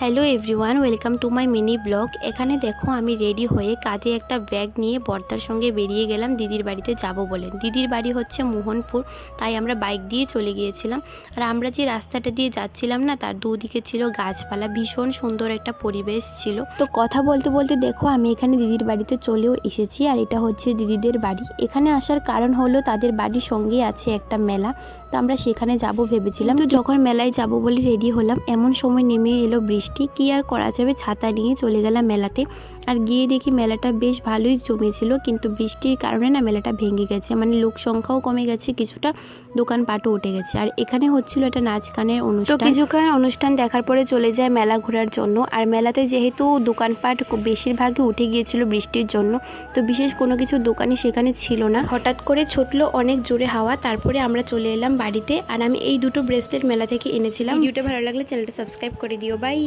Hello everyone, welcome to my mini blog. এখানে দেখো আমি রেডি হয়ে কাঁধে একটা ব্যাগ নিয়ে বর্দার সঙ্গে বেরিয়ে গেলাম দিদির বাড়িতে যাব বলে। দিদির বাড়ি হচ্ছে মোহনপুর, তাই আমরা বাইক দিয়ে চলে গিয়েছিলাম। আর আমরা যে রাস্তাটা দিয়ে যাচ্ছিলাম না, তার দুদিকে ছিল গাছপালা, ভীষণ সুন্দর একটা পরিবেশ ছিল। তো কথা বলতে বলতে দেখো আমি এখানে দিদির বাড়িতে চলেও এসেছি। আর এটা হচ্ছে দিদিদের বাড়ি। এখানে আসার কারণ হলো তাদের বাড়ির সঙ্গে আছে একটা মেলা, তো আমরা সেখানে যাব ভেবেছিলাম। তো যখন মেলায় যাব বলে রেডি হলাম, এমন সময় নেমে এলো বৃষ্টি। কি আর করা যাবে, ছাতা নিয়ে চলে গেলাম মেলাতে। আর গিয়ে দেখি মেলাটা বেশ ভালোই জমেছিল, কিন্তু বৃষ্টির কারণে না মেলাটা ভেঙে গেছে, মানে লোক সংখ্যাও কমে গেছে কিছুটা, দোকানপাটও উঠে গেছে। আর এখানে হচ্ছিল একটা নাচ গানের অনুষ্ঠান। তো কিছুক্ষণ অনুষ্ঠান দেখার পরে চলে যায় মেলা ঘোরার জন্য। আর মেলাতে যেহেতু দোকানপাট বেশিরভাগই উঠে গিয়েছিল বৃষ্টির জন্য, তো বিশেষ কোনো কিছু দোকানই সেখানে ছিল না। হঠাৎ করে ছুটলো অনেক জোরে হাওয়া, তারপরে আমরা চলে এলাম বাড়িতে। আর আমি এই দুটো ব্রেসলেট মেলা থেকে এনেছিলাম। ভিডিওটা ভালো লাগলে চ্যানেলটা সাবস্ক্রাইব করে দিও। বাই।